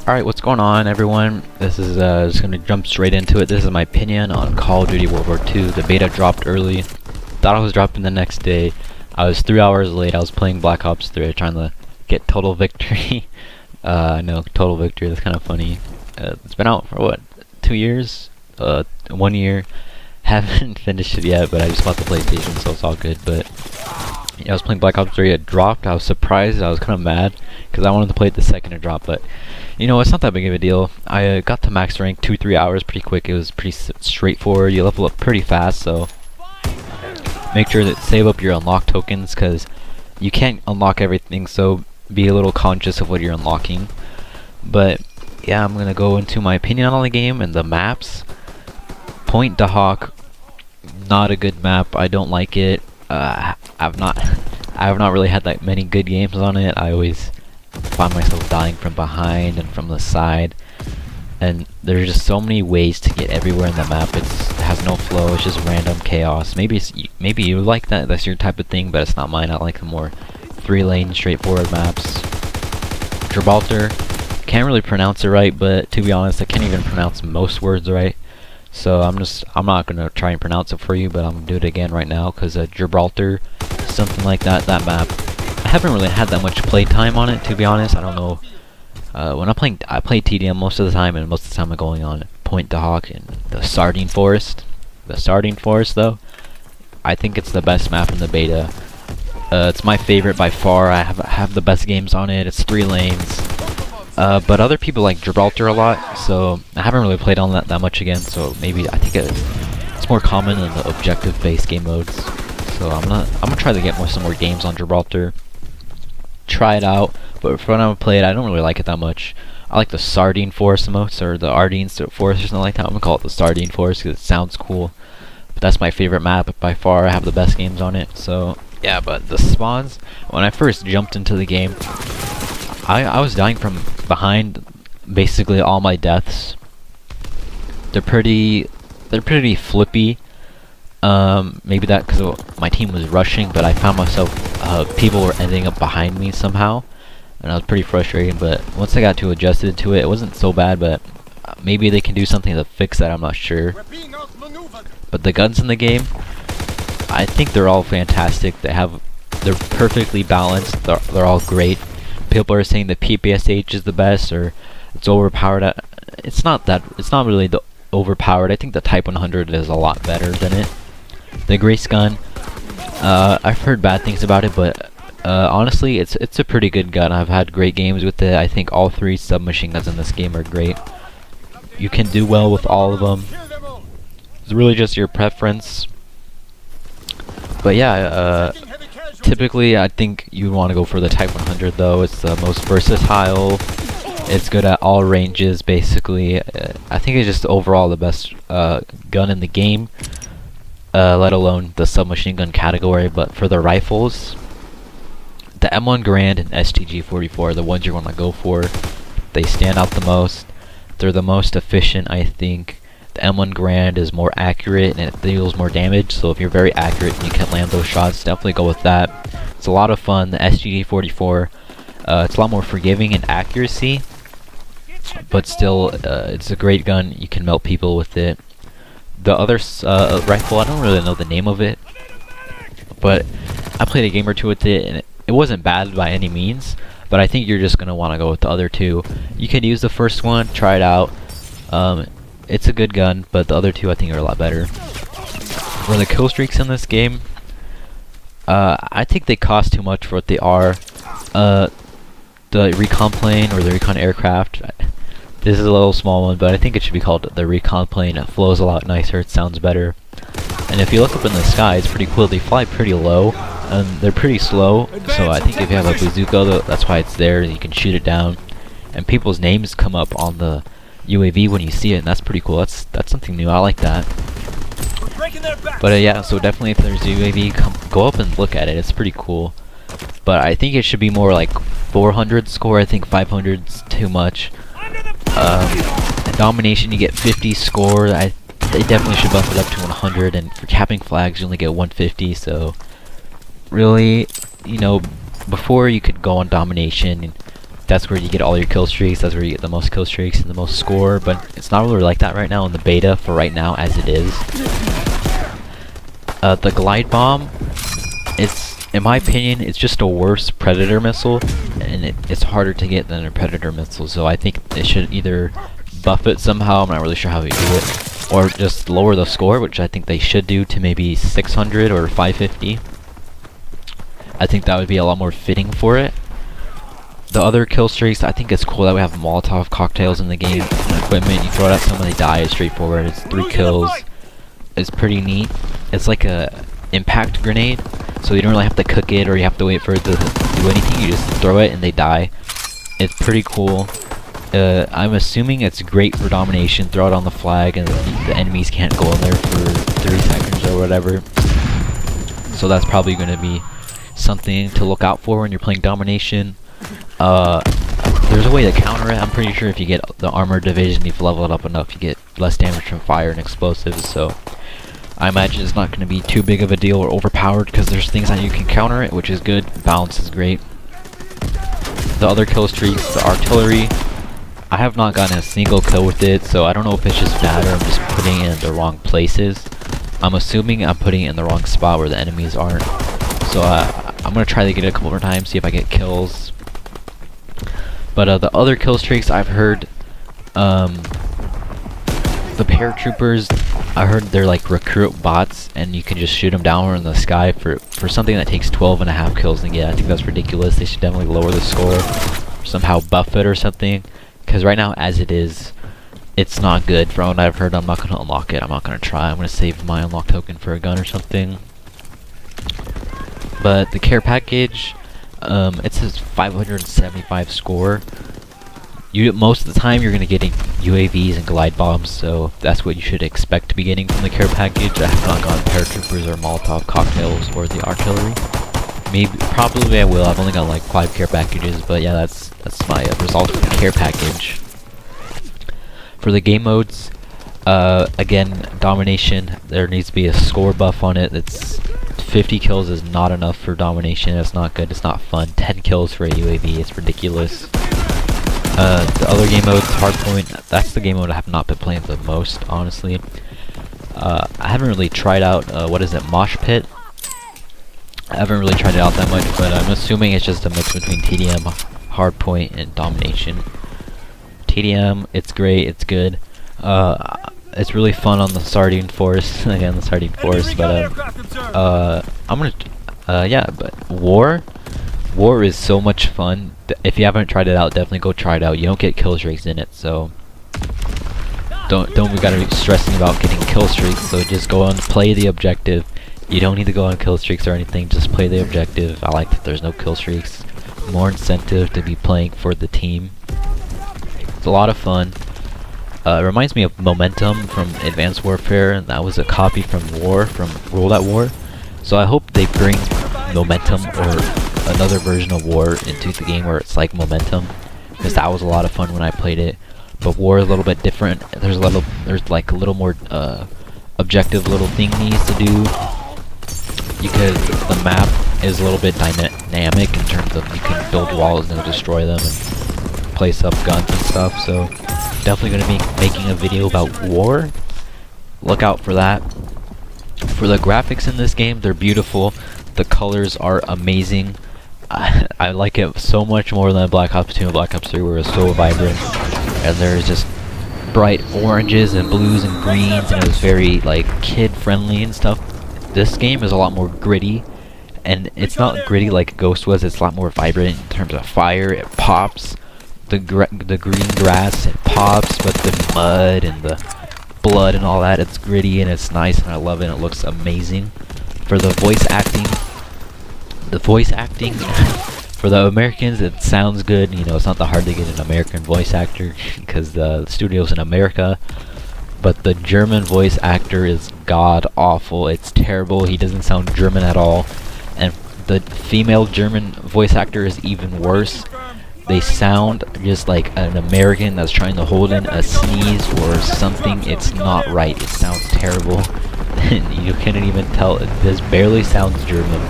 Alright, what's going on, everyone? This is just gonna jump straight into it. This is my opinion on Call of Duty World War II. The beta dropped early. Thought I was dropping the next day. I was 3 hours late. I was playing Black Ops 3, trying to get total victory. No, total victory. That's kind of funny. It's been out for what, 2 years? 1 year. Haven't finished it yet, but I just bought the PlayStation, so it's all good. But yeah, I was playing Black Ops 3. It dropped. I was surprised. I was kind of mad because I wanted to play it the second it dropped, but you know, it's not that big of a deal. I got to max rank 2-3 hours pretty quick. It was pretty straightforward. You level up pretty fast, so make sure that save up your unlock tokens because you can't unlock everything, so be a little conscious of what you're unlocking. But yeah, I'm gonna go into my opinion on the game and the maps. Point de Hoc, not a good map. I don't like it. I've not really had that many good games on it. I always find myself dying from behind and from the side, and there's just so many ways to get everywhere in the map. It has no flow. It's just random chaos. Maybe you like that. That's your type of thing, but it's not mine. I like the more 3-lane straightforward maps. Gibraltar, can't really pronounce it right, but to be honest, I can't even pronounce most words right. So I'm not gonna try and pronounce it for you, but I'm gonna do it again right now because Gibraltar, something like that. That map, I haven't really had that much play time on it, to be honest. I don't know. When I play TDM most of the time, and most of the time I'm going on Point de Hoc and the Sardine Forest. The Sardine Forest, though, I think it's the best map in the beta. It's my favorite by far. I have the best games on it. It's 3 lanes. But other people like Gibraltar a lot, so I haven't really played on that much again. So maybe I think it's more common in the objective-based game modes. So I'm gonna try to get some more games on Gibraltar. Try it out, but for when I play it, I don't really like it that much. I like the Sardine Forest the most, or the Ardine Forest or something like that. I'm gonna call it the Sardine Forest because it sounds cool. But that's my favorite map by far. I have the best games on it. So yeah, but the spawns, when I first jumped into the game, I was dying from behind basically all my deaths. They're pretty flippy. Maybe that because my team was rushing, but I found myself people were ending up behind me somehow, and I was pretty frustrated. But once I got too adjusted to it, it wasn't so bad. But maybe they can do something to fix that. I'm not sure. But the guns in the game, I think they're all fantastic. They're perfectly balanced. They're all great. People are saying the PPSH is the best, or it's overpowered. It's not really the overpowered. I think the Type 100 is a lot better than it. The Grace gun, I've heard bad things about it, but honestly, it's a pretty good gun. I've had great games with it. I think all 3 submachine guns in this game are great. You can do well with all of them. It's really just your preference. But yeah, typically I think you want to go for the Type 100 though. It's the most versatile. It's good at all ranges basically. I think it's just overall the best gun in the game. Let alone the submachine gun category. But for the rifles, the M1 Garand and STG-44 are the ones you want to go for. They stand out the most. They're the most efficient, I think. The M1 Garand is more accurate and it deals more damage, so if you're very accurate and you can land those shots, definitely go with that. It's a lot of fun. The STG-44, it's a lot more forgiving in accuracy, but still, it's a great gun. You can melt people with it. The other rifle, I don't really know the name of it, but I played a game or 2 with it, and it wasn't bad by any means, but I think you're just going to want to go with the other 2. You can use the first one, try it out. It's a good gun, but the other 2 I think are a lot better. For the kill streaks in this game, I think they cost too much for what they are. The recon plane or the recon aircraft, this is a little small one, but I think it should be called the recon plane. It flows a lot nicer, it sounds better. And if you look up in the sky, it's pretty cool. They fly pretty low, and they're pretty slow, so I think if you have a bazooka, that's why it's there, you can shoot it down. And people's names come up on the UAV when you see it, and that's pretty cool. That's something new. I like that. But yeah, so definitely if there's UAV, go up and look at it. It's pretty cool. But I think it should be more like 400 score. I think 500's too much. Domination, you get 50 score. They definitely should bump it up to 100. And for capping flags, you only get 150. So really, you know, before you could go on domination that's where you get all your kill streaks, that's where you get the most kill streaks and the most score, but it's not really like that right now in the beta for right now as it is. The glide bomb, in my opinion, it's just a worse predator missile, and it's harder to get than a predator missile, so I think they should either buff it somehow, I'm not really sure how they do it, or just lower the score, which I think they should do to maybe 600 or 550. I think that would be a lot more fitting for it. The other kill streaks, I think it's cool that we have Molotov cocktails in the game and equipment. You throw it at someone, they die, it's straightforward, it's 3 kills. It's pretty neat. It's like a impact grenade, so you don't really have to cook it or you have to wait for it to do anything, you just throw it and they die. It's pretty cool. I'm assuming it's great for domination, throw it on the flag and the enemies can't go in there for 3 seconds or whatever. So that's probably going to be something to look out for when you're playing domination. There's a way to counter it. I'm pretty sure if you get the armor division, you've leveled up enough, you get less damage from fire and explosives, so I imagine it's not going to be too big of a deal or overpowered because there's things that you can counter it, which is good. Balance is great. The other kill streaks, the artillery, I have not gotten a single kill with it, so I don't know if it's just bad or I'm just putting it in the wrong places. I'm assuming I'm putting it in the wrong spot where the enemies aren't. So I'm going to try to get it a couple more times, see if I get kills. But the other kill streaks I've heard, the paratroopers, I heard they're like recruit bots and you can just shoot them down in the sky for something that takes 12.5 kills to get. I think that's ridiculous. They should definitely lower the score, or somehow buff it or something. Because right now, as it is, it's not good. From what I've heard, I'm not going to unlock it. I'm not going to try. I'm going to save my unlock token for a gun or something. But the care package, it says 575 score. Most of the time you're going to get UAVs and glide bombs, so that's what you should expect to be getting from the care package. I have not gotten paratroopers or Molotov cocktails or the artillery. Probably I will. I've only got like 5 care packages, but yeah, that's my result for the care package. For the game modes, again, domination, there needs to be a score buff on it. It's 50 kills is not enough for domination. It's not good. It's not fun. 10 kills for a UAV. It's ridiculous. The other game modes, hardpoint, that's the game mode I have not been playing the most, honestly. I haven't really tried out, what is it, Mosh Pit? I haven't really tried it out that much, but I'm assuming it's just a mix between TDM, hardpoint, and domination. TDM, it's great, it's good. It's really fun on the Sardine Force, again, the Sardine Force, but, yeah, but War is so much fun. If you haven't tried it out, definitely go try it out. You don't get kill streaks in it, so don't we gotta be stressing about getting kill streaks, so just go on and play the objective. You don't need to go on kill streaks or anything, just play the objective. I like that there's no kill streaks. More incentive to be playing for the team. It's a lot of fun. It reminds me of Momentum from Advanced Warfare, and that was a copy from World at War. So I hope they bring Momentum or another version of War into the game where it's like Momentum, because that was a lot of fun when I played it. But War is a little bit different. There's like a little more objective little thingies to do, because the map is a little bit dynamic in terms of you can build walls and destroy them and place up guns and stuff. So definitely going to be making a video about War. Look out for that. For the graphics in this game, they're beautiful. The colors are amazing. I like it so much more than Black Ops 2 and Black Ops 3, where it's so vibrant, and there's just bright oranges and blues and greens, and it was very like kid friendly and stuff. This game is a lot more gritty, and it's not gritty like Ghost was. It's a lot more vibrant in terms of fire. It pops, the green grass, it pops, but the mud and the blood and all that, it's gritty and it's nice, and I love it. It looks amazing. For the voice acting, for the Americans, it sounds good. You know, it's not that hard to get an American voice actor because the studio's in America. But the German voice actor is god awful. It's terrible. He doesn't sound German at all. And the female German voice actor is even worse. They sound just like an American that's trying to hold in a sneeze or something. It's not right. It sounds terrible. You can't even tell. This barely sounds German.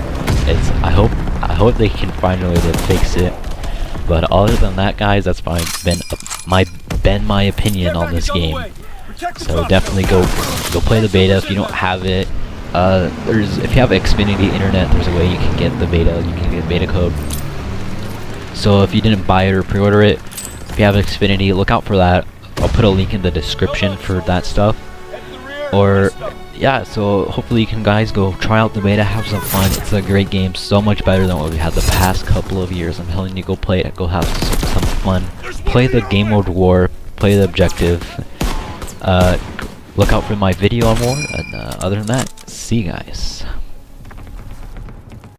I hope they can find a way to fix it. But other than that, guys, that's been my opinion on this game. So definitely go play the beta if you don't have it. If you have Xfinity internet, there's a way you can get the beta. You can get beta code. So if you didn't buy it or pre-order it, if you have Xfinity, look out for that. I'll put a link in the description for that stuff. Or yeah, so hopefully you can guys go try out the beta, have some fun. It's a great game, so much better than what we had the past couple of years. I'm telling you, go play it, go have some fun. Play the game mode war, play the objective. Look out for my video on more, and other than that, see you guys.